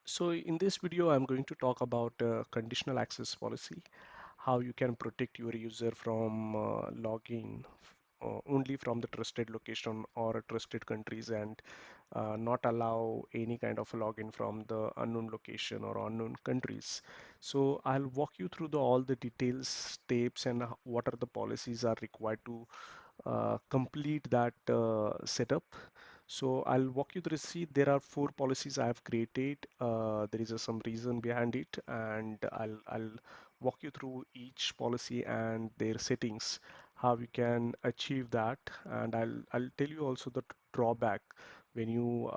So in this video, I'm going to talk about conditional access policy, how you can protect your user from logging only from the trusted location or trusted countries and not allow any kind of login from the unknown location or unknown countries. So I'll walk you through all the details, steps, and what are the policies are required to complete that setup. So I'll walk you through. See, there are four policies I have created. There is some reason behind it, and I'll walk you through each policy and their settings, how you can achieve that, and I'll tell you also the drawback when you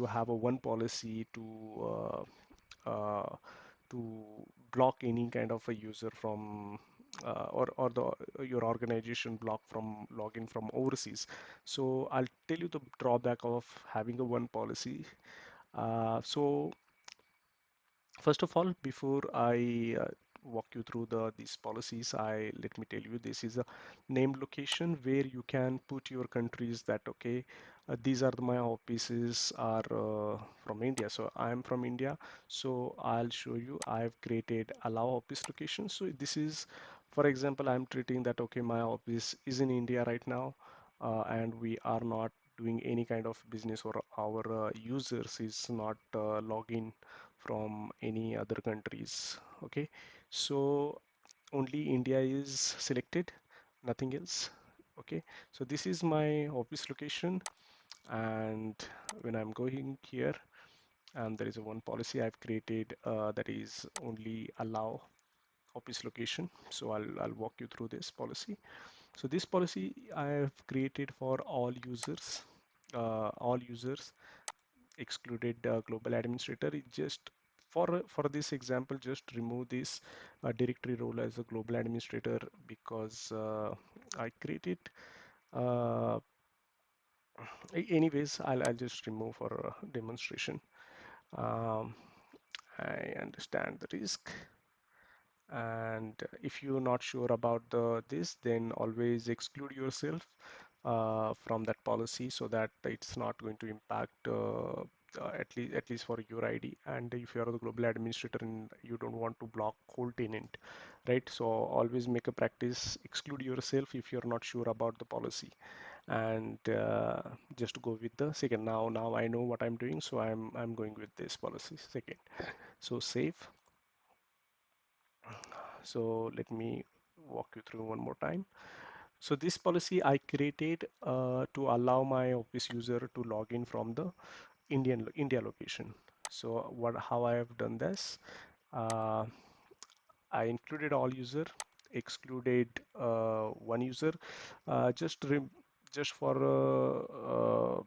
have a one policy uh, to block any kind of a user from or the your organization block from login from overseas. So I'll tell you the drawback of having a one policy. So first of all, before I walk you through these policies, I let me tell you this is a named location where you can put your countries that okay, these are my offices are from India. So I am from India. So I'll show you. I've created allow office location. So this is, for example, I'm treating that okay, my office is in India right now, and we are not doing any kind of business or our users is not login from any other countries. Okay, so only India is selected, nothing else. Okay, so this is my office location, and when I'm going here, and there is a one policy I've created that is only allow office location. So I'll walk you through this policy. So this policy I have created for all users excluded global administrator. It just for this example, just remove this directory role as a global administrator because I created. Uh, Anyways, I'll just remove for demonstration. Um, I understand the risk. And if you're not sure about this, then always exclude yourself from that policy so that it's not going to impact at least for your ID. And if you are the global administrator and you don't want to block whole tenant, right? So always make a practice, exclude yourself if you're not sure about the policy, and just go with the second. Now I know what I'm doing, so I'm going with this policy second. So save. So let me walk you through one more time. So this policy I created to allow my office user to log in from the India location. So how I have done this, uh, I included all user, excluded one user, just just for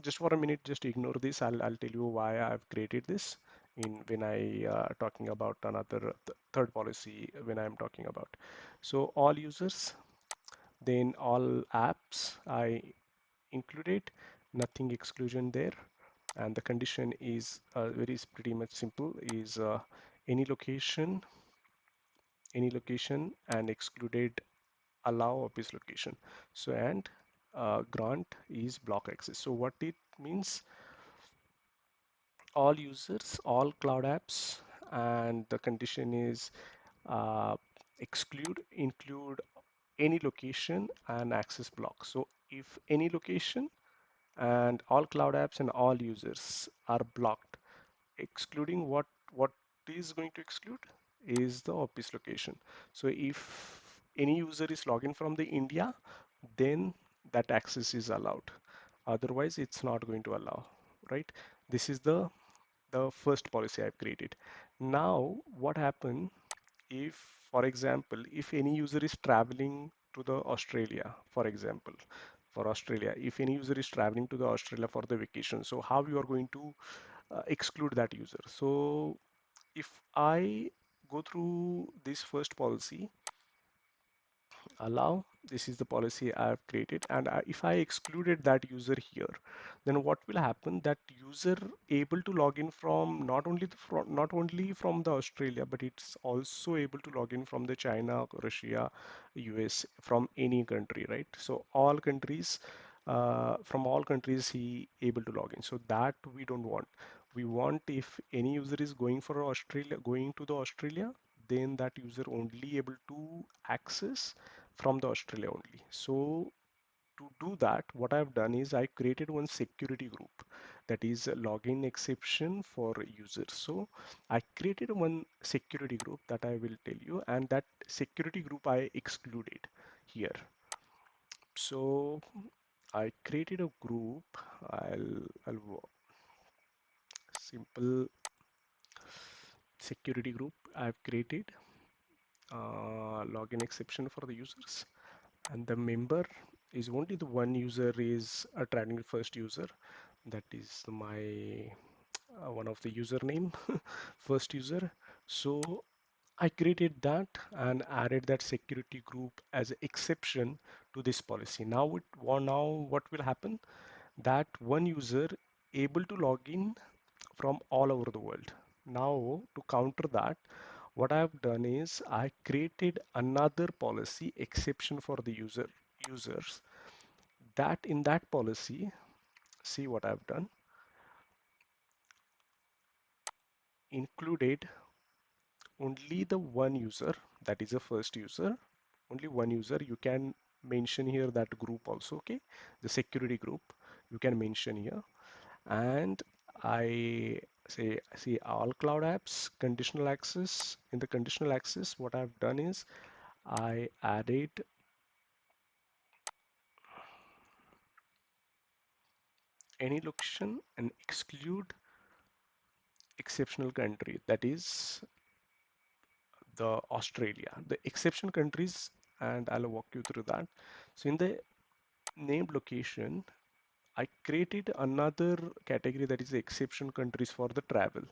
just for a minute, just ignore this. I'll tell you why I've created this in when I talking about another third policy when I'm talking about. So all users, then all apps I included, nothing exclusion there, and the condition is very pretty much simple is any location and excluded allow office location. So and grant is block access. So what it means, all users, all cloud apps, and the condition is uh, include any location and access block. So if any location and all cloud apps and all users are blocked, excluding what is going to exclude is the office location. So if any user is logging from the India, then that access is allowed. Otherwise, it's not going to allow, right? This is the first policy I've created. Now, what happen if, for example, if any user is traveling to the Australia, for example, for Australia, if any user is traveling to the Australia for the vacation, so how you are going to exclude that user? So if I go through this first policy, allow, this is the policy I have created, and if I excluded that user here, then what will happen, that user able to log in from not only from the Australia, but it's also able to log in from the China, Russia, US, from any country, right? So all countries, from all countries he able to log in, so that we don't want. We want if any user is going for Australia, going to the Australia, then that user only able to access from the Australia only. So to do that, what I've done is I created one security group, that is a login exception for users. So I created one security group that I will tell you, and that security group I excluded here. So I created a group. I'll simple security group I've created, login exception for the users, and the member is only the one user is a traveling first user. That is my one of the username first user. So I created that and added that security group as an exception to this policy. Now what will happen? That one user able to log in from all over the world. Now to counter that, what I've done is I created another policy exception for the users. That in that policy, see what I've done, included only the one user, that is a first user, only one user. You can mention here that group also, okay? The security group you can mention here. And I say see all cloud apps, conditional access. In the conditional access, what I've done is I added any location and exclude exceptional country, that is the Australia, the exception countries, and I'll walk you through that. So in the named location, I created another category, that is the exception countries for the travel.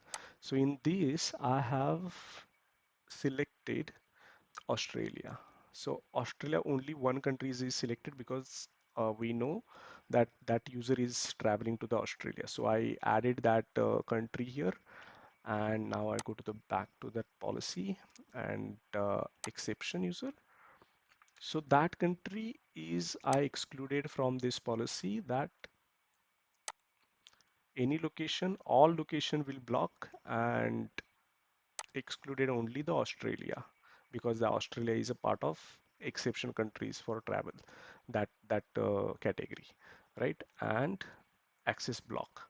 So in this, I have selected Australia. So Australia, only one country is selected because we know that that user is traveling to the Australia. So I added that country here, and now I go to the back to that policy and exception user. So that country is I excluded from this policy, that any location, all location will block, and excluded only the Australia, because the Australia is a part of exception countries for travel, that category, right? And access block.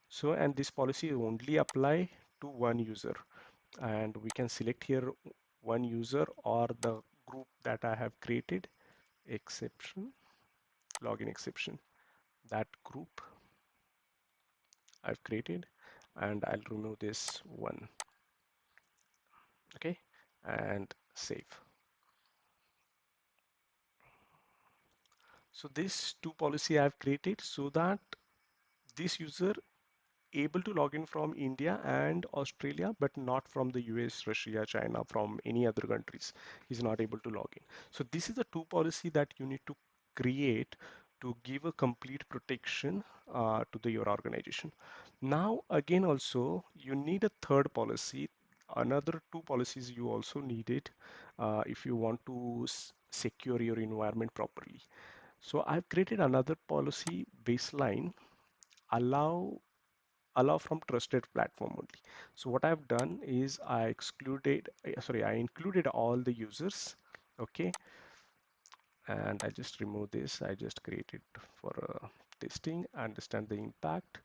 So, and this policy only apply to one user, and we can select here one user or the group that I have created, exception, login exception, that group I've created, and I'll remove this one, okay, and save. So this two policy I've created so that this user able to log in from India and Australia, but not from the US, Russia, China, from any other countries. He's not able to log in. So this is the two policy that you need to create to give a complete protection to your organization. Now, again, also you need a third policy. Another two policies you also need it if you want to secure your environment properly. So I've created another policy baseline, allow from trusted platform only. So what I've done is I included all the users, okay, and I just remove this. I just created for testing, understand the impact.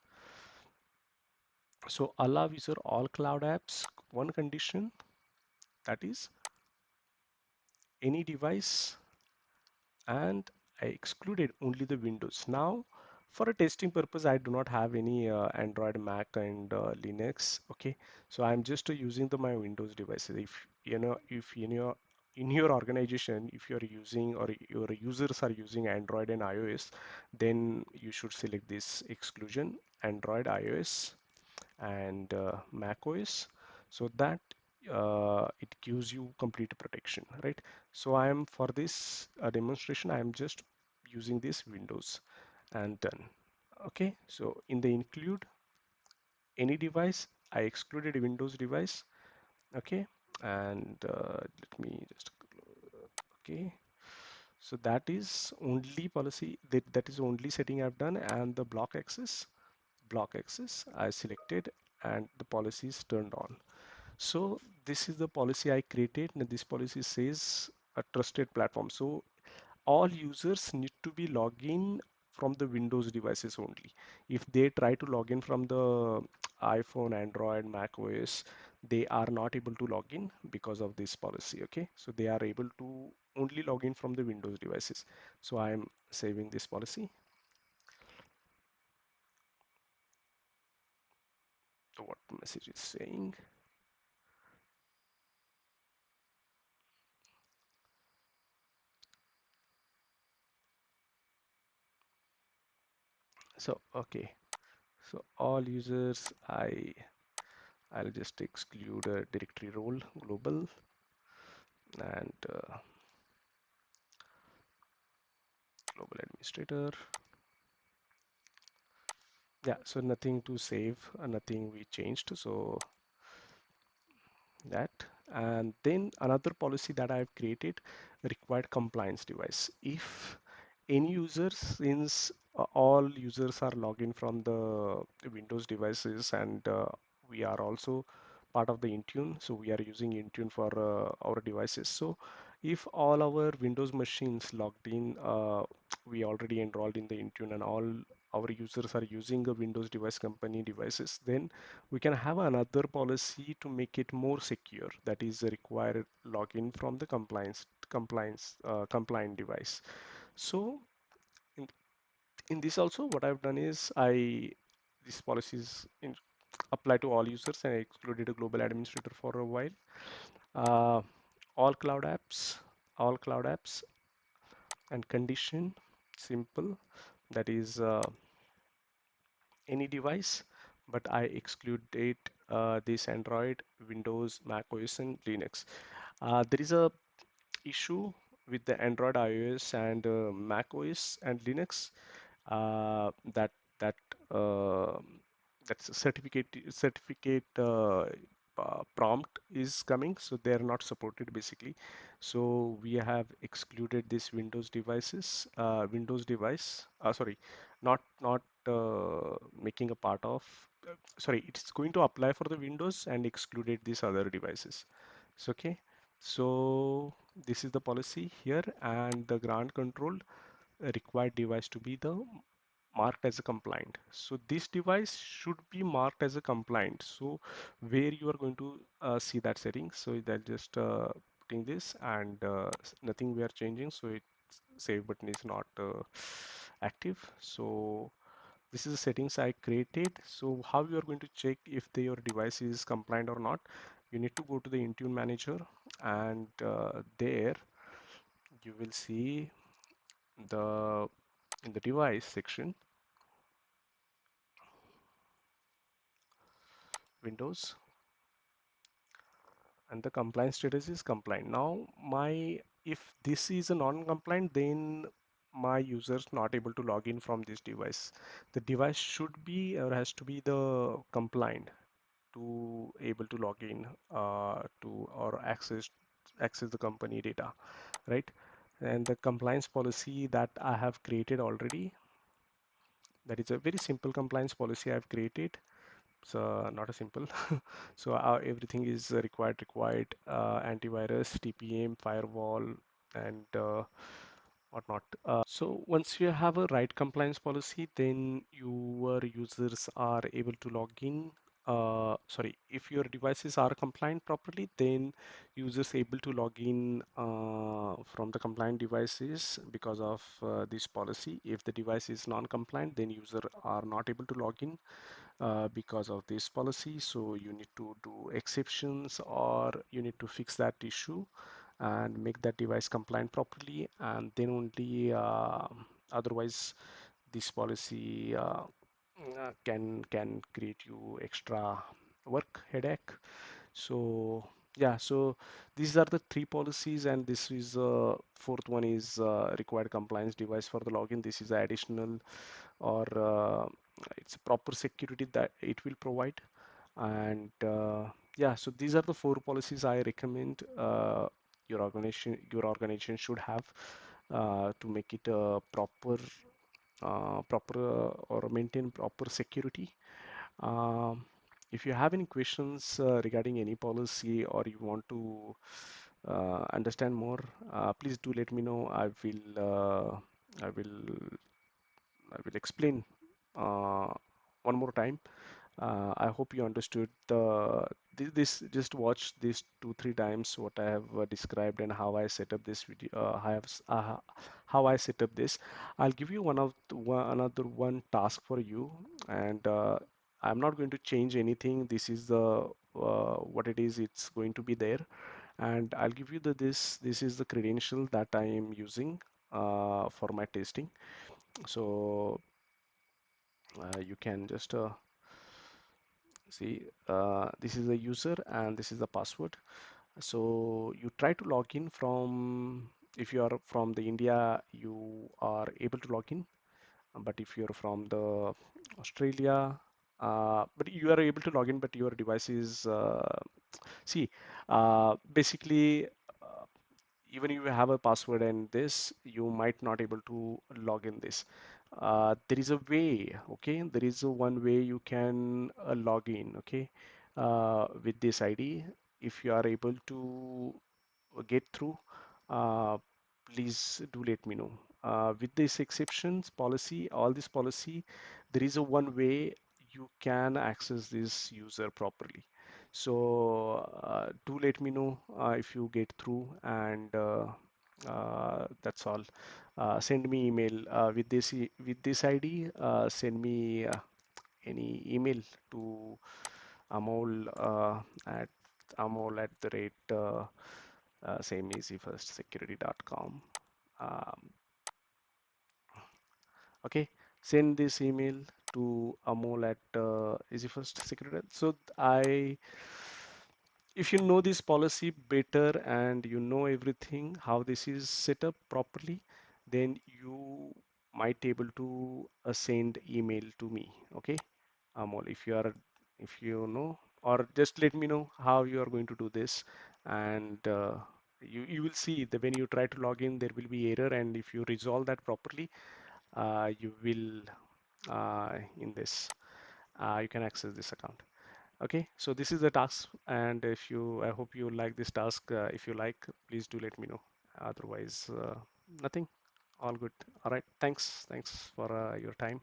So allow user all cloud apps, one condition, that is any device, and I excluded only the Windows. Now, for a testing purpose, I do not have any Android, Mac, and Linux. Okay, so I'm just using my Windows devices. If if in your organization, if you're using or your users are using Android and iOS, then you should select this exclusion, Android, iOS, and Mac OS, so that it gives you complete protection, right? So I am for this demonstration, I am just using this Windows and done. Okay, so in the include any device, I excluded a Windows device. Okay, and let me just okay. So that is only policy that is only setting I've done, and the block access I selected and the policy is turned on. So this is the policy I created, and this policy says a trusted platform. So all users need to be logged in from the Windows devices only. If they try to log in from the iPhone, Android, Mac OS, they are not able to log in because of this policy. Okay, so they are able to only log in from the Windows devices. So I'm saving this policy. So what the message is saying. So okay, so all users, I'll just exclude a directory role global and global administrator. Yeah, so nothing to save, nothing we changed. So that, and then another policy that I've created, required compliance device. If any users, since all users are logged in from the Windows devices, and we are also part of the Intune, so we are using Intune for our devices. So if all our Windows machines logged in, we already enrolled in the Intune, and all our users are using a Windows device company devices, then we can have another policy to make it more secure, that is required login from the compliant device. So in, in this also, what I've done is these policies apply to all users, and I excluded a global administrator for a while. uh, all cloud apps all cloud apps and condition simple, that is any device, but I excluded this Android, Windows, Mac OS, and Linux. There is a issue with the Android, iOS, and Mac OS and Linux, that that uh, that's a certificate prompt is coming, so they are not supported basically. So we have excluded this Windows device. Sorry, not making a part of. Sorry, it's going to apply for the Windows and excluded these other devices. So okay, so this is the policy here, and the grant control required device to be the marked as a compliant. So this device should be marked as a compliant. So where you are going to see that setting. So that just putting this, and nothing we are changing. So it save button is not active. So this is the settings I created. So how you are going to check if your device is compliant or not? You need to go to the Intune manager, and there you will see the in the device section, Windows, and the compliance status is compliant. Now if this is a non-compliant, then my users not able to log in from this device. The device should be or has to be the compliant to able to log in to or access the company data, right? And the compliance policy that I have created already, that is a very simple compliance policy I've created. So not a simple. So everything is required antivirus, TPM, firewall, and whatnot. So once you have a right compliance policy, then your users are able to log in. Sorry, if your devices are compliant properly, then users able to log in from the compliant devices because of this policy. If the device is non-compliant, then user are not able to log in because of this policy. So you need to do exceptions, or you need to fix that issue and make that device compliant properly, and then only otherwise this policy can create you extra work headache. So yeah, so these are the three policies, and this is fourth one is required compliance device for the login. This is additional, or it's proper security that it will provide. And yeah, so these are the four policies I recommend your organization should have to make it a proper or maintain proper security. Um, If you have any questions regarding any policy or you want to understand more, please do let me know. I will explain uh, one more time. I hope you understood this. Just watch this 2-3 times what I have described and how I set up this video. How I set up this. I'll give you another one task for you, and I'm not going to change anything. This is the what it is. It's going to be there, and I'll give you the this. This is the credential that I am using for my testing. So you can just see, this is the user and this is the password. So you try to log in from, if you are from the India, you are able to log in. But if you're from the Australia, but you are able to log in, but your device is, see, basically, uh, even if you have a password and this, you might not able to log in this. There is a way, okay? There is a one way you can log in, okay? With this ID, if you are able to get through, uh, please do let me know. With this exceptions policy, all this policy, there is a one way you can access this user properly. So do let me know if you get through, and that's all. Send me email with this ID. Send me any email to Amol at same easyfirstsecurity.com. Um, okay, send this email to Amol at easyfirstsecurity. So if you know this policy better and you know everything, how this is set up properly, then you might able to send email to me. Okay, Amol, if you know, or just let me know how you are going to do this, and you will see that when you try to log in, there will be error, and if you resolve that properly, you will in this you can access this account. Okay, so this is the task, and if you, I hope you like this task. If you like, please do let me know. Otherwise, nothing. All good. All right. Thanks. Thanks for your time.